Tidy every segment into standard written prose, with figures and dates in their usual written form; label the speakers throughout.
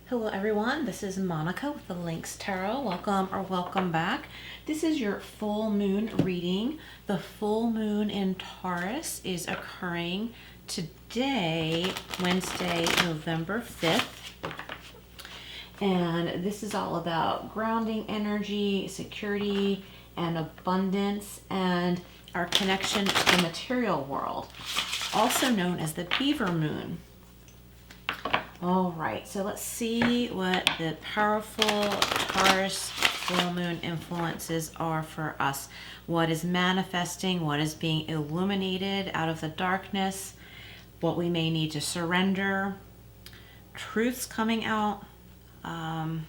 Speaker 1: Hello everyone, this is Monica with the Lynx Tarot. Welcome or welcome back. This is your full moon reading. The full moon in Taurus is occurring today, Wednesday, November 5th. And this is all about grounding energy, security, and abundance, and our connection to the material world, also known as the beaver moon. All right, so let's see what the powerful Taurus full moon influences are for us. What is manifesting, what is being illuminated out of the darkness, what we may need to surrender, truths coming out. And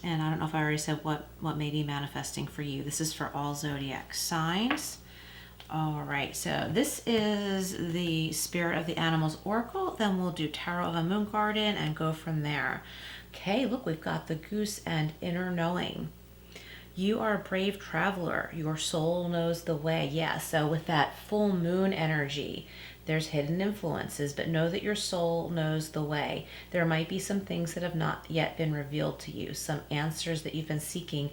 Speaker 1: I don't know if I already said what may be manifesting for you. This is for all zodiac signs. All right, so this is the Spirit of the Animals Oracle. Then we'll do Tarot of a Moon Garden and go from there. Okay, look, we've got the Goose and Inner Knowing. You are a brave traveler. Your soul knows the way. Yeah, so with that full moon energy, there's hidden influences, but know that your soul knows the way. There might be some things that have not yet been revealed to you, some answers that you've been seeking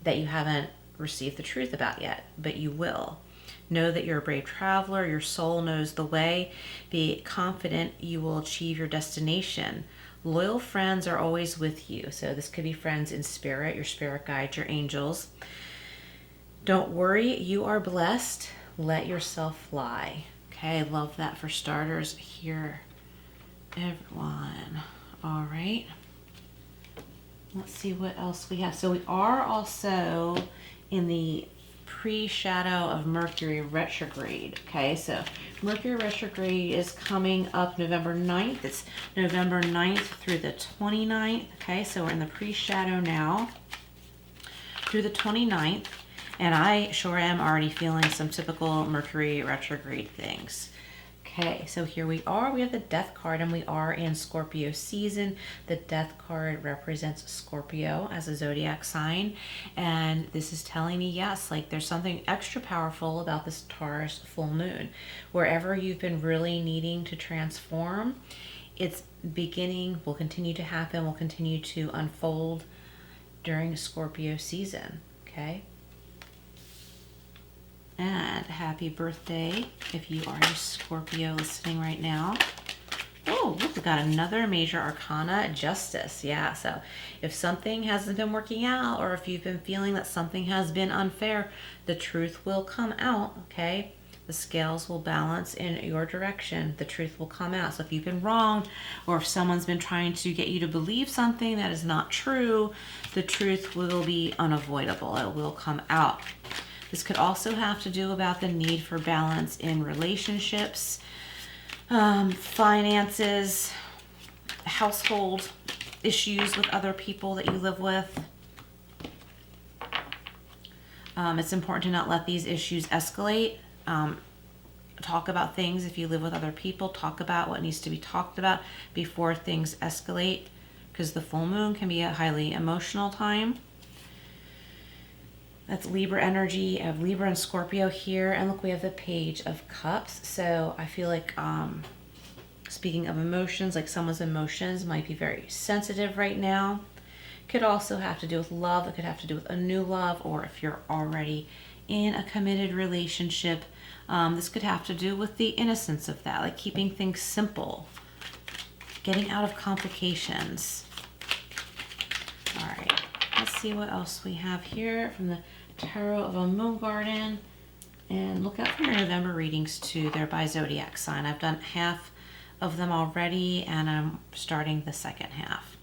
Speaker 1: that you haven't received the truth about yet, but you will. Know that you're a brave traveler. Your soul knows the way. Be confident you will achieve your destination. Loyal friends are always with you. So this could be friends in spirit, your spirit guides, your angels. Don't worry, you are blessed. Let yourself fly. Okay, I love that for starters here, everyone. All right. Let's see what else we have. So we are also in the pre-shadow of Mercury retrograde. Okay, so Mercury retrograde is coming up November 9th. It's November 9th through the 29th. Okay, so we're in the pre-shadow now through the 29th. And I sure am already feeling some typical Mercury retrograde things. Okay, so here we are. We have the Death card, and we are in Scorpio season. The Death card represents Scorpio as a zodiac sign. And this is telling me, yes, like there's something extra powerful about this Taurus full moon. Wherever you've been really needing to transform, it's beginning, will continue to happen, will continue to unfold during Scorpio season. Okay. And happy birthday if you are a Scorpio listening right now. Oh, look, we got another major arcana, Justice. Yeah, so if something hasn't been working out, or if you've been feeling that something has been unfair, the truth will come out, okay? The scales will balance in your direction. The truth will come out. So if you've been wronged, or if someone's been trying to get you to believe something that is not true, the truth will be unavoidable. It will come out. This could also have to do about the need for balance in relationships, finances, household issues with other people that you live with. It's important to not let these issues escalate. Talk about things if you live with other people. Talk about what needs to be talked about before things escalate, because the full moon can be a highly emotional time. That's Libra energy. I have Libra and Scorpio here. And look, we have the Page of Cups. So I feel like, speaking of emotions, like someone's emotions might be very sensitive right now. Could also have to do with love. It could have to do with a new love, or if you're already in a committed relationship. This could have to do with the innocence of that, like keeping things simple, getting out of complications. All right, let's see what else we have here from the Tarot of a Moon Garden. And look out for your November readings too. They're by zodiac sign. I've done half of them already, and I'm starting the second half.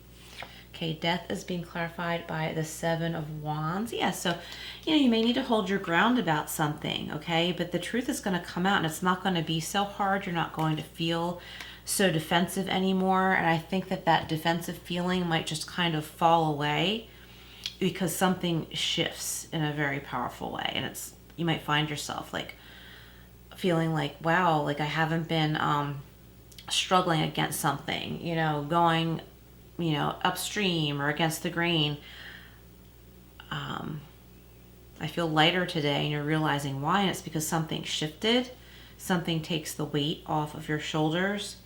Speaker 1: Okay, death is being clarified by the Seven of Wands. Yeah, so, you may need to hold your ground about something, okay? But the truth is going to come out, and it's not going to be so hard. You're not going to feel so defensive anymore. And I think that defensive feeling might just kind of fall away, because something shifts in a very powerful way. And you might find yourself like feeling like, wow, like I haven't been struggling against something, going, upstream or against the grain. I feel lighter today, and you're realizing why, and it's because something shifted. Something takes the weight off of your shoulders.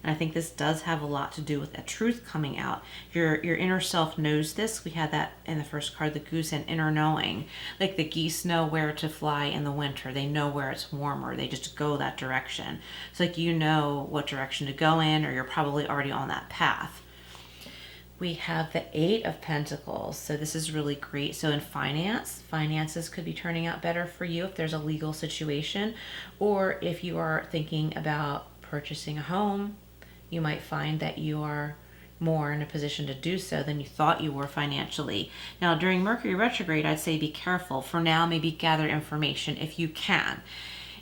Speaker 1: And I think this does have a lot to do with a truth coming out. Your inner self knows this. We had that in the first card, the goose, and inner knowing. Like the geese know where to fly in the winter. They know where it's warmer. They just go that direction. It's like you know what direction to go in, or you're probably already on that path. We have the Eight of Pentacles. So this is really great. So in finances could be turning out better for you if there's a legal situation, or if you are thinking about purchasing a home, you might find that you are more in a position to do so than you thought you were financially. Now, during Mercury retrograde, I'd say be careful. For now, maybe gather information if you can.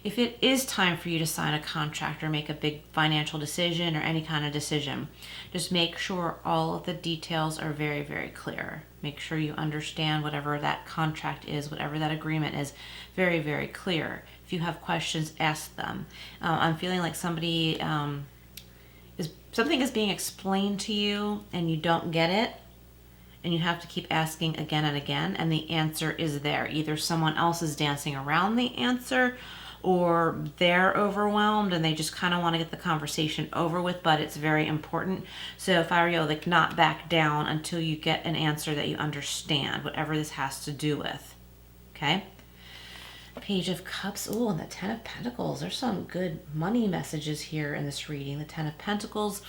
Speaker 1: If it is time for you to sign a contract or make a big financial decision or any kind of decision, just make sure all of the details are very, very clear. Make sure you understand whatever that contract is, whatever that agreement is, very, very clear. If you have questions, ask them. I'm feeling like something is being explained to you and you don't get it, and you have to keep asking again and again, and the answer is there. Either someone else is dancing around the answer, or they're overwhelmed and they just kind of want to get the conversation over with, but it's very important. So if I were you, like, not back down until you get an answer that you understand, whatever this has to do with. Okay? Page of Cups. Oh, and the Ten of Pentacles. There's some good money messages here in this reading. The Ten of Pentacles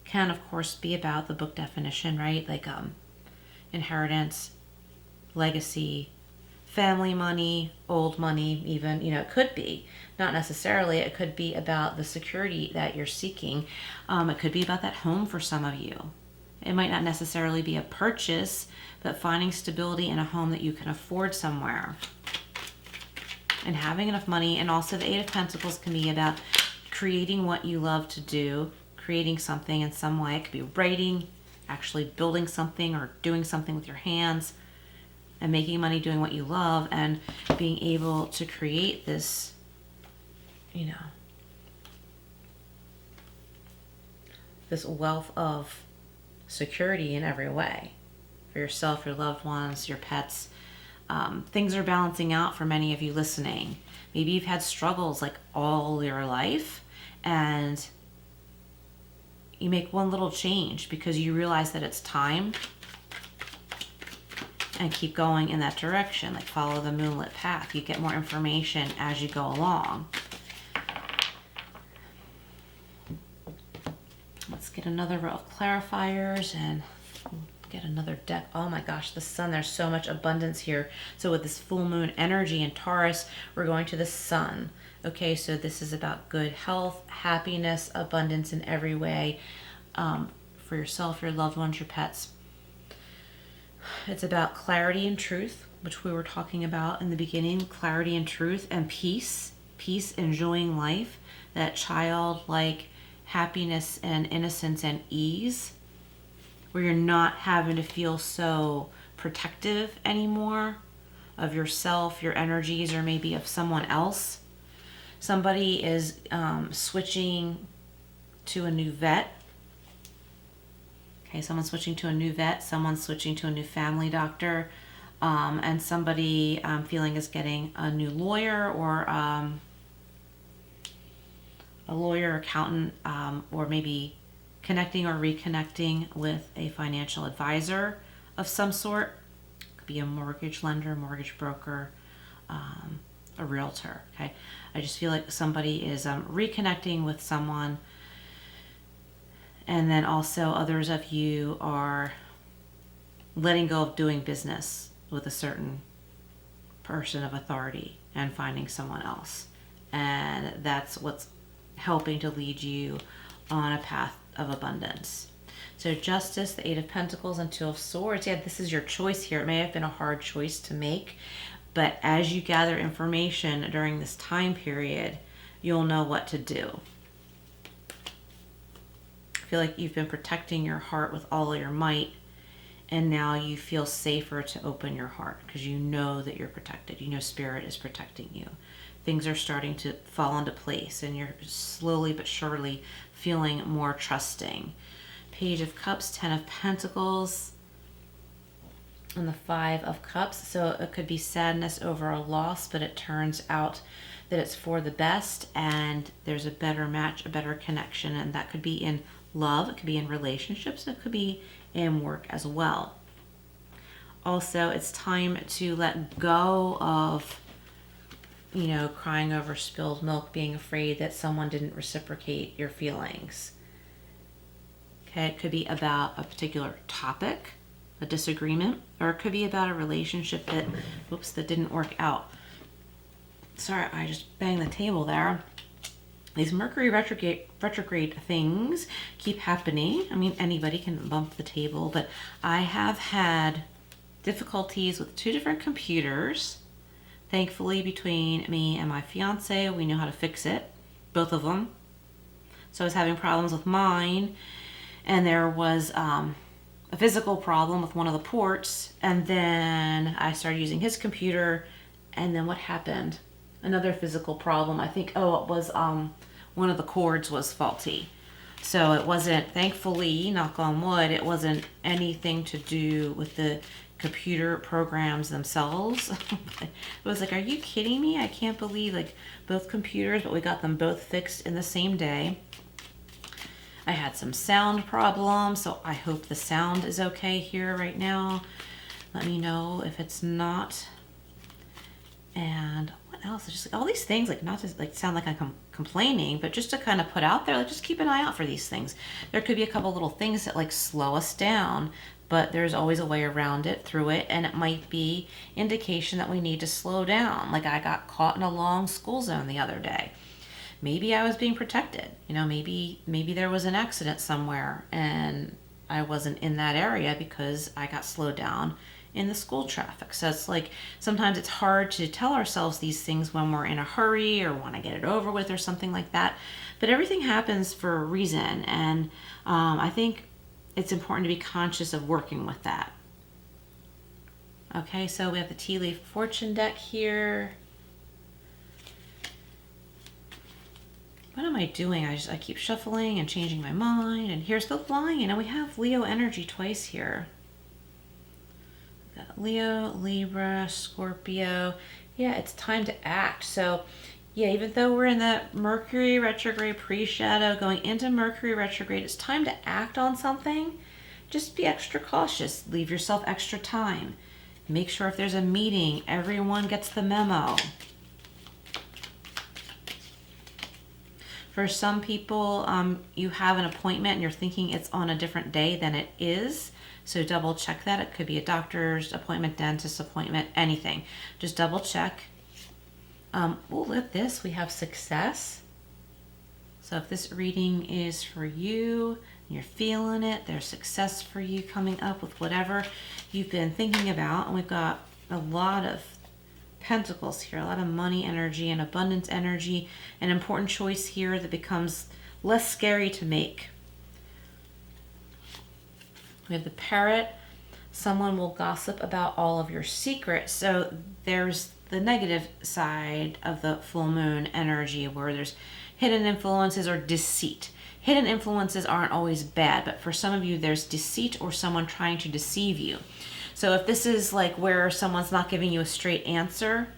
Speaker 1: can, of course, be about the book definition, right? Like inheritance, legacy, family money, old money, even, it could be. Not necessarily. It could be about the security that you're seeking. It could be about that home for some of you. It might not necessarily be a purchase, but finding stability in a home that you can afford somewhere. And having enough money. And also the Eight of Pentacles can be about creating what you love to do, creating something in some way. It could be writing, actually building something, or doing something with your hands, and making money doing what you love, and being able to create this, this wealth of security in every way for yourself, your loved ones, your pets. Things are balancing out for many of you listening. Maybe you've had struggles like all your life, and you make one little change because you realize that it's time, and keep going in that direction. Like, follow the moonlit path. You get more information as you go along. Let's get another row of clarifiers and get another deck. Oh my gosh, the sun. There's so much abundance here. So with this full moon energy in Taurus, we're going to the sun. Okay, so this is about good health, happiness, abundance in every way, for yourself, your loved ones, your pets. It's about clarity and truth, which we were talking about in the beginning. Clarity and truth, and peace. Peace, enjoying life. That childlike happiness and innocence and ease, where you're not having to feel so protective anymore of yourself, your energies, or maybe of someone else. Somebody is switching to a new vet. Okay, someone's switching to a new vet, someone's switching to a new family doctor, and somebody I'm feeling is getting a new lawyer, or a lawyer, accountant, or maybe connecting or reconnecting with a financial advisor of some sort. Could be a mortgage lender, mortgage broker, a realtor. Okay, I just feel like somebody is reconnecting with someone. And then also others of you are letting go of doing business with a certain person of authority and finding someone else. And that's what's helping to lead you on a path of abundance. So Justice, the Eight of Pentacles, and Two of Swords. Yeah, this is your choice here. It may have been a hard choice to make, but as you gather information during this time period, you'll know what to do. Feel like you've been protecting your heart with all your might, and now you feel safer to open your heart because you know that you're protected. You know Spirit is protecting you. Things are starting to fall into place, and you're slowly but surely feeling more trusting. Page of Cups, Ten of Pentacles, and the Five of Cups. So it could be sadness over a loss, but it turns out that it's for the best and there's a better match, a better connection. And that could be in love, it could be in relationships, it could be in work as well. Also, it's time to let go of, you know, crying over spilled milk, being afraid that someone didn't reciprocate your feelings. Okay, it could be about a particular topic, a disagreement, or it could be about a relationship that, whoops, that didn't work out. Sorry, I just banged the table there. These Mercury retrograde things keep happening. I mean, anybody can bump the table, but I have had difficulties with 2 different computers. Thankfully, between me and my fiance, we know how to fix it, both of them. So I was having problems with mine, and there was a physical problem with one of the ports, and then I started using his computer, and then what happened? Another physical problem. I think, it was one of the cords was faulty. So it wasn't, thankfully, knock on wood, it wasn't anything to do with the computer programs themselves. It was like, are you kidding me? I can't believe, like, both computers, but we got them both fixed in the same day. I had some sound problems, so I hope the sound is okay here right now. Let me know if it's not. And what else? It's just like all these things, like, not to like sound like I'm complaining, but just to kind of put out there, like, just keep an eye out for these things. There could be a couple little things that like slow us down, but there's always a way around it, through it, and it might be indication that we need to slow down. Like, I got caught in a long school zone the other day. Maybe I was being protected. You know, maybe there was an accident somewhere and I wasn't in that area because I got slowed down in the school traffic. So it's like, sometimes it's hard to tell ourselves these things when we're in a hurry or want to get it over with or something like that. But everything happens for a reason. And I think it's important to be conscious of working with that. Okay, so we have the tea leaf fortune deck here. What am I doing? I keep shuffling and changing my mind. And here's the Lion. And we have Leo energy twice here. We've got Leo, Libra, Scorpio. Yeah, it's time to act. So yeah, even though we're in that Mercury retrograde pre-shadow going into Mercury retrograde, it's time to act on something. Just be extra cautious. Leave yourself extra time. Make sure if there's a meeting, everyone gets the memo. For some people, you have an appointment and you're thinking it's on a different day than it is. So double check that. It could be a doctor's appointment, dentist appointment, anything. Just double check. Oh, look at this. We have success. So if this reading is for you, and you're feeling it, there's success for you coming up with whatever you've been thinking about. And we've got a lot of Pentacles here, a lot of money energy and abundance energy, an important choice here that becomes less scary to make. We have the Parrot. Someone will gossip about all of your secrets. So there's the negative side of the full moon energy where there's hidden influences or deceit. Hidden influences aren't always bad, but for some of you there's deceit or someone trying to deceive you. So if this is like where someone's not giving you a straight answer,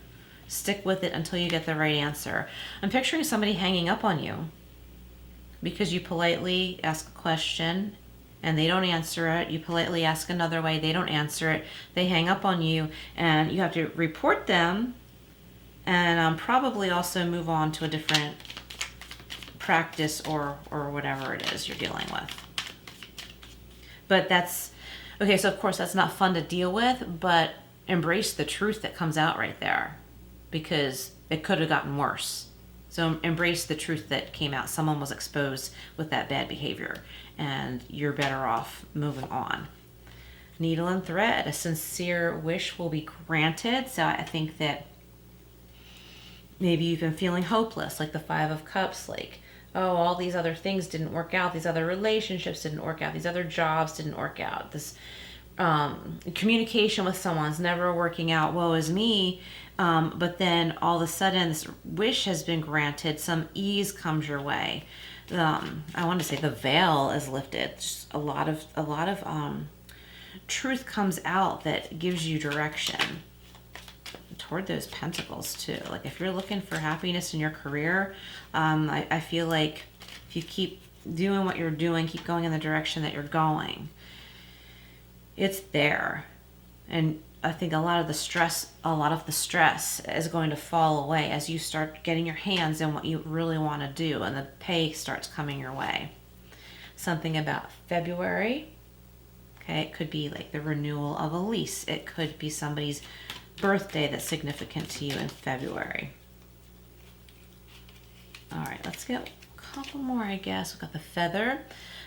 Speaker 1: stick with it until you get the right answer. I'm picturing somebody hanging up on you because you politely ask a question and they don't answer it. You politely ask another way, they don't answer it. They hang up on you and you have to report them and probably also move on to a different practice or whatever it is you're dealing with. But that's okay, so of course that's not fun to deal with, but embrace the truth that comes out right there because it could have gotten worse. So embrace the truth that came out. Someone was exposed with that bad behavior and you're better off moving on. Needle and thread, a sincere wish will be granted. So I think that maybe you've been feeling hopeless, like the Five of Cups, like, oh, all these other things didn't work out. These other relationships didn't work out. These other jobs didn't work out. This communication with someone's never working out. Woe is me. But then all of a sudden this wish has been granted. Some ease comes your way. I want to say the veil is lifted. Just a lot of truth comes out that gives you direction. toward those pentacles too. Like if you're looking for happiness in your career, I feel like if you keep doing what you're doing, keep going in the direction that you're going, it's there. And I think a lot of the stress is going to fall away as you start getting your hands in what you really want to do, and the pay starts coming your way. Something about February. Okay, it could be like the renewal of a lease. It could be somebody's birthday that's significant to you in February. All right, let's get a couple more, I guess. We've got the Feather.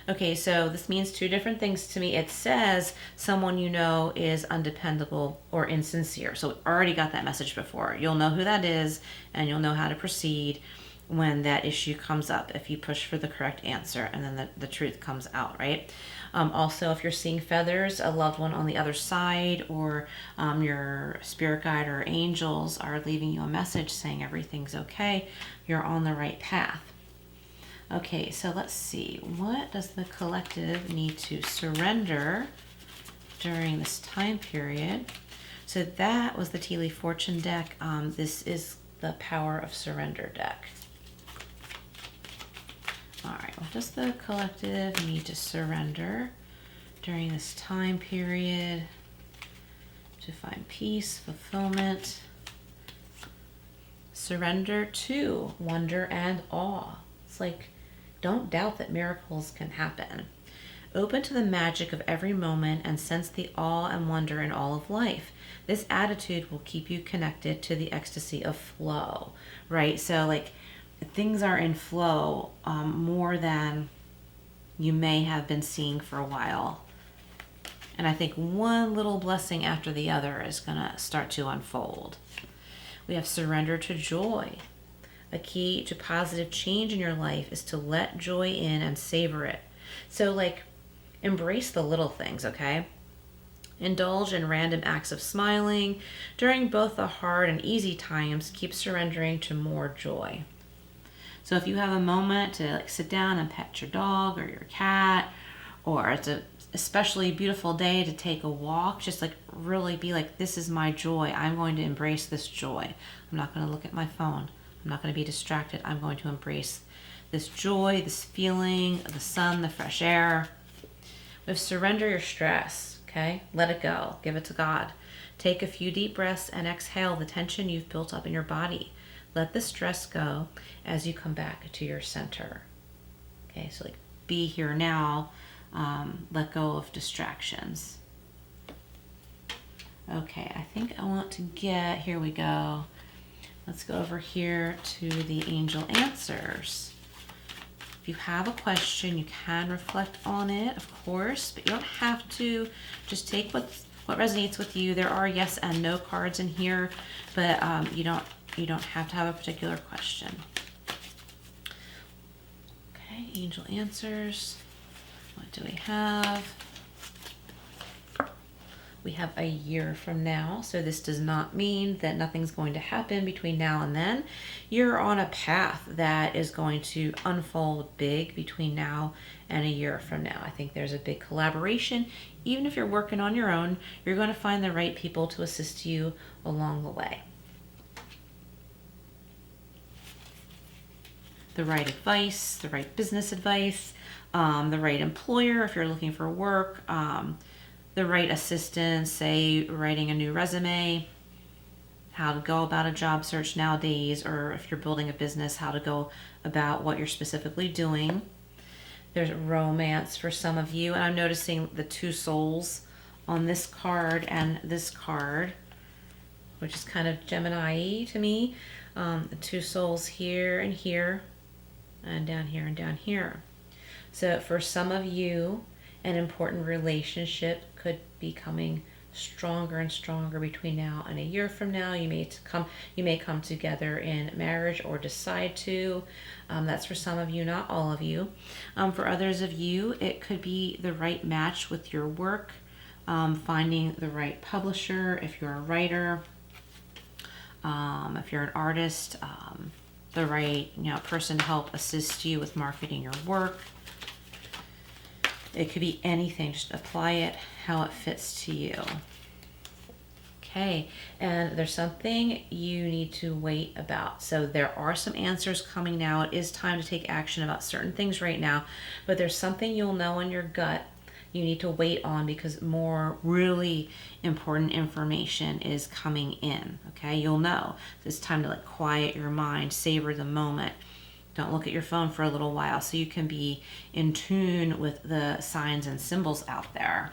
Speaker 1: Okay, so this means two different things to me. It says someone you know is undependable or insincere. So we already got that message before. You'll know who that is, and you'll know how to proceed when that issue comes up, if you push for the correct answer and then the truth comes out, right? Also, if you're seeing feathers, a loved one on the other side, or your spirit guide or angels are leaving you a message saying everything's okay, you're on the right path. Okay, so let's see. What does the collective need to surrender during this time period? So that was the Tea Leaf Fortune deck. This is the Power of Surrender deck. All right, what does the collective need to surrender during this time period to find peace, fulfillment? Surrender to wonder and awe. It's like, don't doubt that miracles can happen. Open to the magic of every moment and sense the awe and wonder in all of life. This attitude will keep you connected to the ecstasy of flow, right? So like, things are in flow more than you may have been seeing for a while. And I think one little blessing after the other is going to start to unfold. We have surrender to joy. A key to positive change in your life is to let joy in and savor it. So like, embrace the little things, okay? Indulge in random acts of smiling. During both the hard and easy times, keep surrendering to more joy. So if you have a moment to like sit down and pet your dog or your cat, or it's a especially beautiful day to take a walk, just like really be like, this is my joy. I'm going to embrace this joy. I'm not going to look at my phone. I'm not going to be distracted. I'm going to embrace this joy, this feeling, the sun, the fresh air. We have surrender your stress, okay? Let it go. Give it to God. Take a few deep breaths and exhale the tension you've built up in your body. Let the stress go as you come back to your center. Okay, so like be here now. Let go of distractions. Okay, I think I want to get, here we go. Let's go over here to the angel answers. If you have a question, you can reflect on it, of course, but you don't have to. Just take what resonates with you. There are yes and no cards in here, but you don't have to have a particular question. Okay, angel answers. What do we have? We have a year from now, so this does not mean that nothing's going to happen between now and then. You're on a path that is going to unfold big between now and a year from now. I think there's a big collaboration. Even if you're working on your own, you're going to find the right people to assist you along the way. The right advice, the right business advice, the right employer if you're looking for work, the right assistance, say writing a new resume, how to go about a job search nowadays, or if you're building a business, how to go about what you're specifically doing. There's romance for some of you, and I'm noticing the two souls on this card and this card, which is kind of Gemini to me. The two souls here, and down here and down here. So for some of you, an important relationship could be coming stronger and stronger between now and a year from now. You may come together in marriage or decide to. That's for some of you, not all of you. For others of you, it could be the right match with your work, finding the right publisher if you're a writer, if you're an artist, the right person to help assist you with marketing your work. It could be anything. Just apply it how it fits to you. Okay, and there's something you need to wait about. So there are some answers coming now. It is time to take action about certain things right now, but there's something you'll know in your gut you need to wait on because more really important information is coming in. Okay, you'll know. It's time to like quiet your mind, savor the moment. Don't look at your phone for a little while so you can be in tune with the signs and symbols out there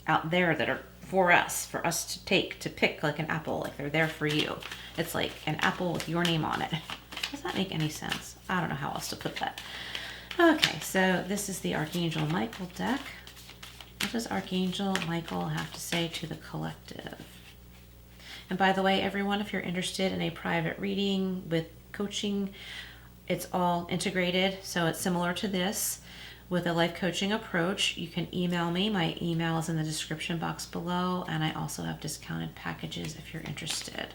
Speaker 1: that are for us to take, to pick, like an apple, like they're there for you. It's like an apple with your name on it. Does that make any sense? I don't know how else to put that. Okay, so this is the Archangel Michael deck. What does Archangel Michael have to say to the collective? And by the way, everyone, if you're interested in a private reading with coaching, it's all integrated, so it's similar to this with a life coaching approach. You can email me. My email is in the description box below, and I also have discounted packages if you're interested.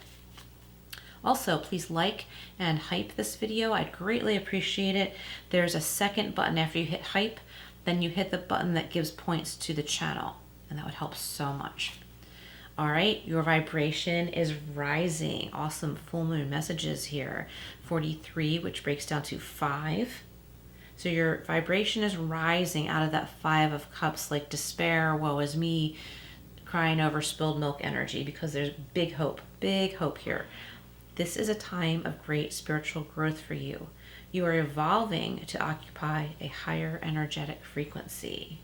Speaker 1: Also, please like and hype this video. I'd greatly appreciate it. There's a second button after you hit hype, then you hit the button that gives points to the channel, and that would help so much. All right, your vibration is rising. Awesome full moon messages here. 43, which breaks down to 5. So your vibration is rising out of that 5 of cups, like despair, woe is me, crying over spilled milk energy, because there's big hope here. This is a time of great spiritual growth for you. You are evolving to occupy a higher energetic frequency.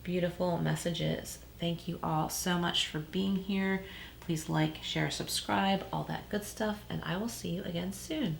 Speaker 1: Beautiful messages. Thank you all so much for being here. Please like, share, subscribe, all that good stuff, and I will see you again soon.